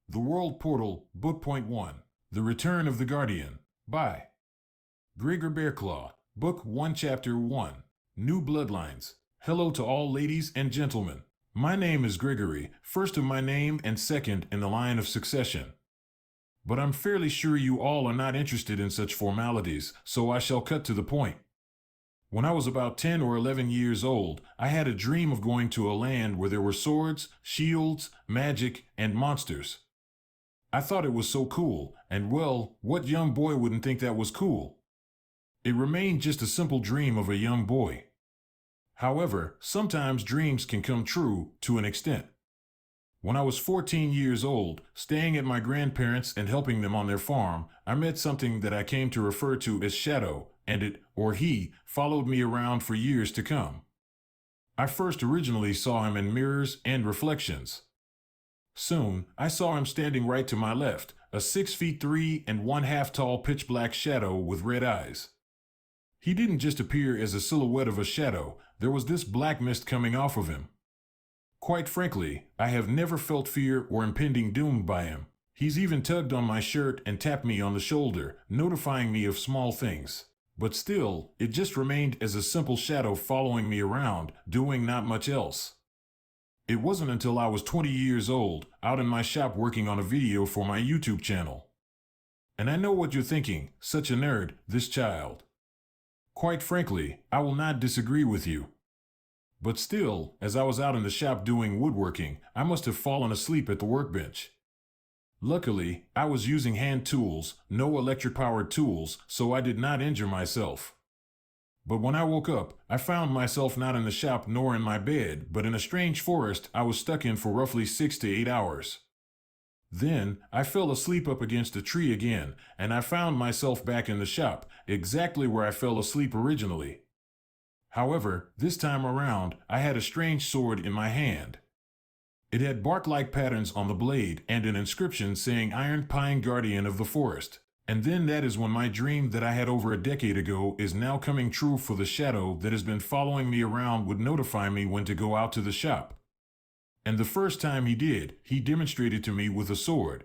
The World Portal, Book Point 1, The Return of the Guardian, by Gregor Bearclaw, Book 1, Chapter 1, New Bloodlines. Hello to all ladies and gentlemen. My name is Gregory, first of my name and second in the line of succession. But I'm fairly sure you all are not interested in such formalities, so I shall cut to the point. When I was about 10 or 11 years old, I had a dream of going to a land where there were swords, shields, magic, and monsters. I thought it was so cool, and well, what young boy wouldn't think that was cool? It remained just a simple dream of a young boy. However, sometimes dreams can come true to an extent. When I was 14 years old, staying at my grandparents' and helping them on their farm, I met something that I came to refer to as Shadow, and it, or he, followed me around for years to come. I first originally saw him in mirrors and reflections. Soon, I saw him standing right to my left, a 6'3 and 1/2 tall pitch-black shadow with red eyes. He didn't just appear as a silhouette of a shadow, there was this black mist coming off of him. Quite frankly, I have never felt fear or impending doom by him. He's even tugged on my shirt and tapped me on the shoulder, notifying me of small things. But still, it just remained as a simple shadow following me around, doing not much else. It wasn't until I was 20 years old, out in my shop working on a video for my YouTube channel. And I know what you're thinking, such a nerd, this child. Quite frankly, I will not disagree with you. But still, as I was out in the shop doing woodworking, I must have fallen asleep at the workbench. Luckily, I was using hand tools, no electric-powered tools, so I did not injure myself. But when I woke up, I found myself not in the shop nor in my bed, but in a strange forest I was stuck in for roughly 6 to 8 hours. Then, I fell asleep up against a tree again, and I found myself back in the shop, exactly where I fell asleep originally. However, this time around, I had a strange sword in my hand. It had bark-like patterns on the blade and an inscription saying Iron Pine Guardian of the Forest. And then that is when my dream that I had over a decade ago is now coming true, for the shadow that has been following me around would notify me when to go out to the shop. And the first time he did, he demonstrated to me with a sword.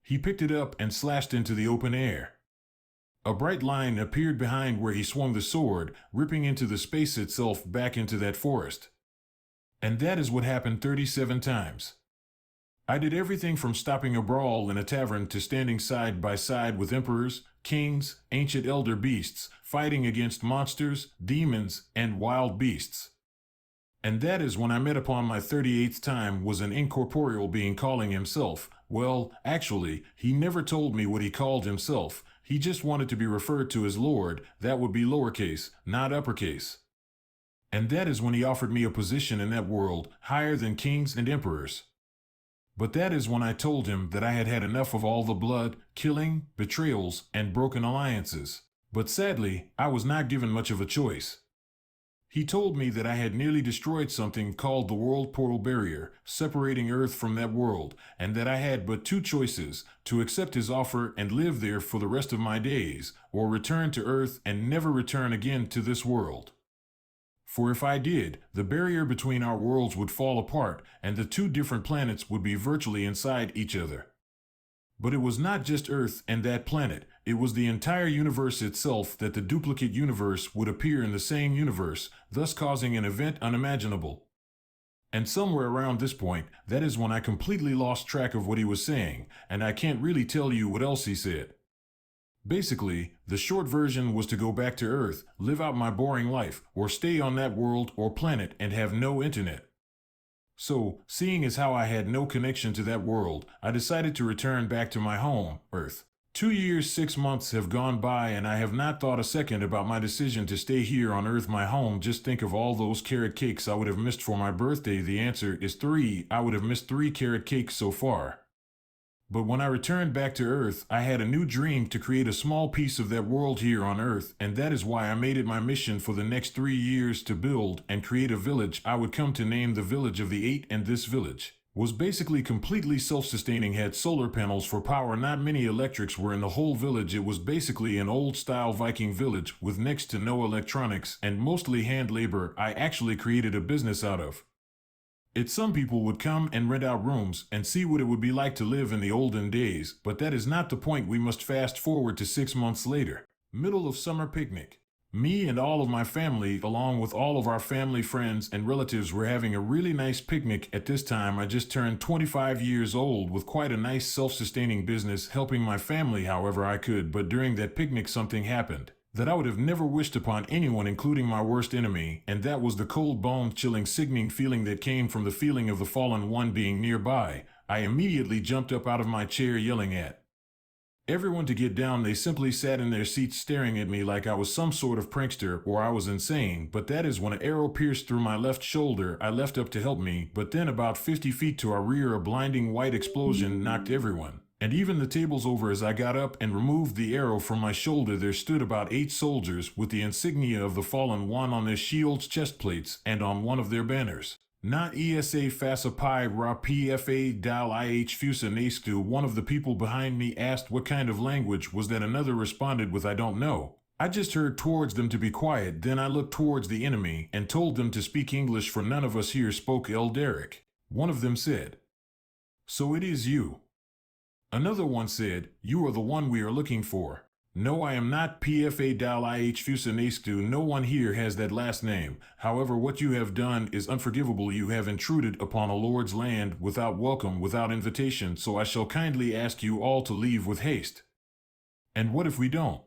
He picked it up and slashed into the open air. A bright line appeared behind where he swung the sword, ripping into the space itself back into that forest. And that is what happened 37 times. I did everything from stopping a brawl in a tavern to standing side by side with emperors, kings, ancient elder beasts, fighting against monsters, demons, and wild beasts. And that is when I met upon my 38th time was an incorporeal being calling himself, well, actually, he never told me what he called himself, he just wanted to be referred to as Lord, that would be lowercase, not uppercase. And that is when he offered me a position in that world, higher than kings and emperors. But that is when I told him that I had had enough of all the blood, killing, betrayals, and broken alliances. But sadly, I was not given much of a choice. He told me that I had nearly destroyed something called the World Portal Barrier, separating Earth from that world, and that I had but two choices, to accept his offer and live there for the rest of my days, or return to Earth and never return again to this world. For if I did, the barrier between our worlds would fall apart, and the two different planets would be virtually inside each other. But it was not just Earth and that planet, it was the entire universe itself, that the duplicate universe would appear in the same universe, thus causing an event unimaginable. And somewhere around this point, that is when I completely lost track of what he was saying, and I can't really tell you what else he said. Basically, the short version was to go back to Earth, live out my boring life, or stay on that world or planet and have no internet. So, seeing as how I had no connection to that world, I decided to return back to my home, Earth. 2 years, 6 months have gone by, and I have not thought a second about my decision to stay here on Earth, my home. Just think of all those carrot cakes I would have missed for my birthday. The answer is 3. I would have missed 3 carrot cakes so far. But when I returned back to Earth, I had a new dream to create a small piece of that world here on Earth, and that is why I made it my mission for the next 3 years to build and create a village I would come to name the Village of the Eight. And this village was basically completely self-sustaining, had solar panels for power, not many electrics were in the whole village. It was basically an old-style Viking village with next to no electronics and mostly hand labor I actually created a business out of. Some people would come and rent out rooms and see what it would be like to live in the olden days, but that is not the point. We must fast forward to 6 months later. Middle of summer picnic. Me and all of my family, along with all of our family, friends, and relatives, were having a really nice picnic. At this time, I just turned 25 years old with quite a nice self-sustaining business, helping my family however I could. But during that picnic, something happened that I would have never wished upon anyone, including my worst enemy, and that was the cold, bone-chilling, sickening feeling that came from the feeling of the fallen one being nearby. I immediately jumped up out of my chair, yelling at everyone to get down. They simply sat in their seats staring at me like I was some sort of prankster or I was insane. But that is when an arrow pierced through my left shoulder. I left up to help me, but then about 50 feet to our rear, a blinding white explosion knocked everyone and even the tables over. As I got up and removed the arrow from my shoulder, there stood about 8 soldiers with the insignia of the fallen one on their shields, chest plates, and on one of their banners. Not ESA Fasa Pi Ra PFA Dal IH Fusa Nastu. One of the people behind me asked what kind of language was that. Another responded with, I don't know. I just heard towards them to be quiet. Then I looked towards the enemy and told them to speak English, for none of us here spoke Eldaric. One of them said, so it is you. Another one said, you are the one we are looking for. No, I am not PFA Dal IH Fusa Nastu. No one here has that last name. However, what you have done is unforgivable. You have intruded upon a lord's land without welcome, without invitation, so I shall kindly ask you all to leave with haste. And what if we don't?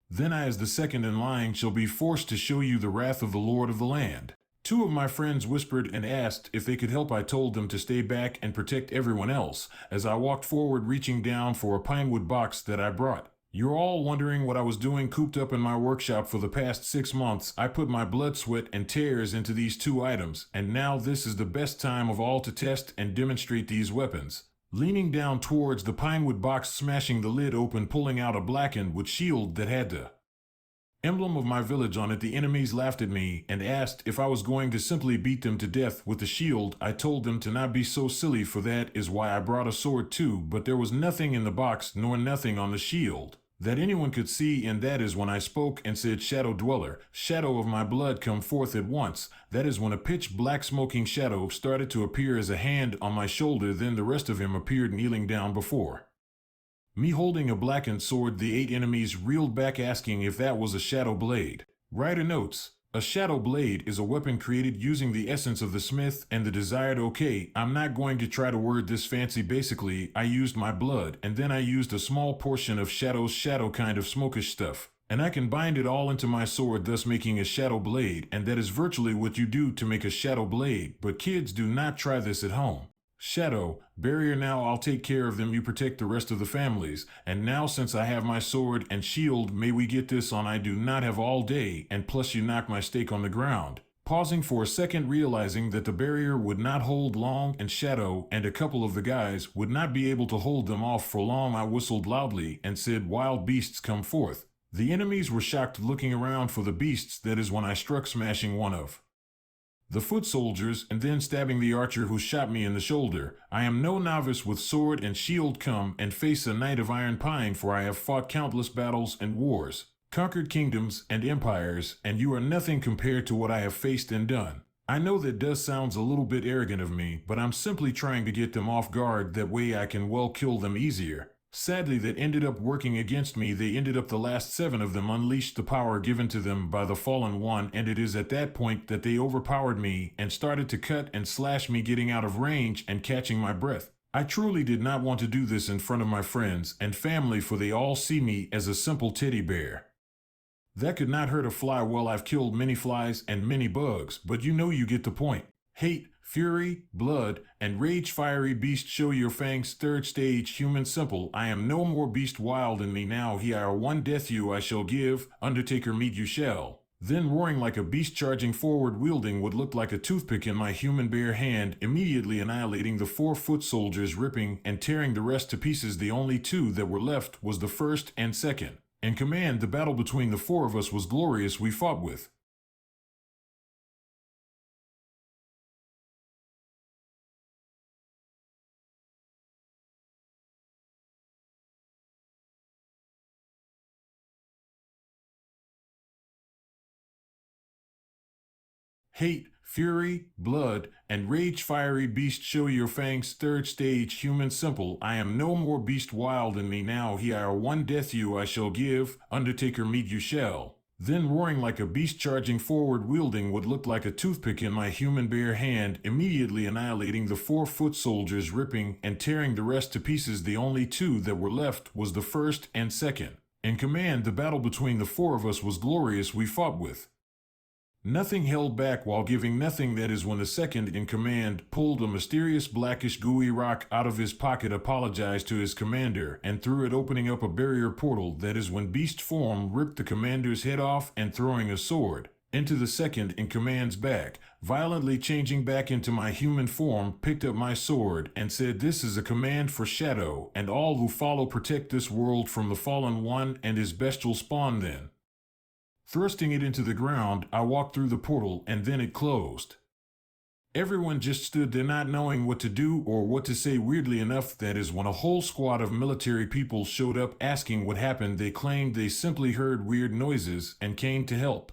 Then I, as the second in line, shall be forced to show you the wrath of the lord of the land. 2 of my friends whispered and asked if they could help. I told them to stay back and protect everyone else as I walked forward, reaching down for a pinewood box that I brought. You're all wondering what I was doing cooped up in my workshop for the past 6 months. I put my blood, sweat, and tears into these 2 items, and now this is the best time of all to test and demonstrate these weapons. Leaning down towards the pinewood box, smashing the lid open, pulling out a blackened wood shield that had the emblem of my village on it. The enemies laughed at me and asked if I was going to simply beat them to death with the shield. I told them to not be so silly, for that is why I brought a sword too, but there was nothing in the box nor nothing on the shield that anyone could see, and that is when I spoke and said, Shadow Dweller, shadow of my blood, come forth at once. That is when a pitch black smoking shadow started to appear as a hand on my shoulder. Then the rest of him appeared kneeling down before me holding a blackened sword. The 8 enemies reeled back, asking if that was a shadow blade. Writer notes: a shadow blade is a weapon created using the essence of the smith and the desired. Okay, I'm not going to try to word this fancy. Basically, I used my blood and then I used a small portion of Shadow's shadow kind of smokish stuff, and I can bind it all into my sword, thus making a shadow blade. And that is virtually what you do to make a shadow blade. But kids, do not try this at home. Shadow, barrier now, I'll take care of them. You protect the rest of the families. And now, since I have my sword and shield, may we get this on? I do not have all day, and plus you knock my stake on the ground. Pausing for a second, realizing that the barrier would not hold long, and Shadow and a couple of the guys would not be able to hold them off for long, I whistled loudly and said, wild beasts, come forth. The enemies were shocked, looking around for the beasts. That is when I struck, smashing one of the foot soldiers and then stabbing the archer who shot me in the shoulder. I am no novice with sword and shield. Come and face a knight of iron pine, for I have fought countless battles and wars, conquered kingdoms and empires, and you are nothing compared to what I have faced and done. I know that does sounds a little bit arrogant of me, but I'm simply trying to get them off guard. That way I can well kill them easier. Sadly, that ended up working against me. They ended up, the last 7 of them unleashed the power given to them by the fallen one, and it is at that point that they overpowered me and started to cut and slash me, getting out of range and catching my breath. I truly did not want to do this in front of my friends and family, for they all see me as a simple teddy bear that could not hurt a fly. Well, I've killed many flies and many bugs, but you get the point. Hate, fury, blood, and rage, fiery beast, show your fangs. 3rd stage, human simple. I am no more beast, wild in me now. Here one death you I shall give, Undertaker meet you shall. Then roaring like a beast, charging forward, wielding what looked like a toothpick in my human bare hand, immediately annihilating the 4 foot soldiers, ripping and tearing the rest to pieces. The only 2 that were left was the 1st and 2nd in command. The battle between the 4 of us was glorious. We fought with hate, Fury, blood, and rage fiery beast show your fangs third stage human simple. I am no more beast wild in me now here one death you I shall give, Undertaker meet you shall. Then roaring like a beast charging forward wielding what looked like a toothpick in my human bare hand, immediately annihilating the 4-foot soldiers, ripping and tearing the rest to pieces. The only two that were left was the first and second. In command, the battle between the 4 of us was glorious. We fought with nothing held back while giving nothing. That is when the second in command pulled a mysterious blackish gooey rock out of his pocket, apologized to his commander, and threw it, opening up a barrier portal. That is when beast form ripped the commander's head off and, throwing a sword into the second in command's back, violently changing back into my human form, picked up my sword and said, "This is a command for Shadow and all who follow. Protect this world from the fallen one and his bestial spawn." Then, thrusting it into the ground, I walked through the portal and then it closed. Everyone just stood there not knowing what to do or what to say. Weirdly enough, that is when a whole squad of military people showed up asking what happened. They claimed they simply heard weird noises and came to help.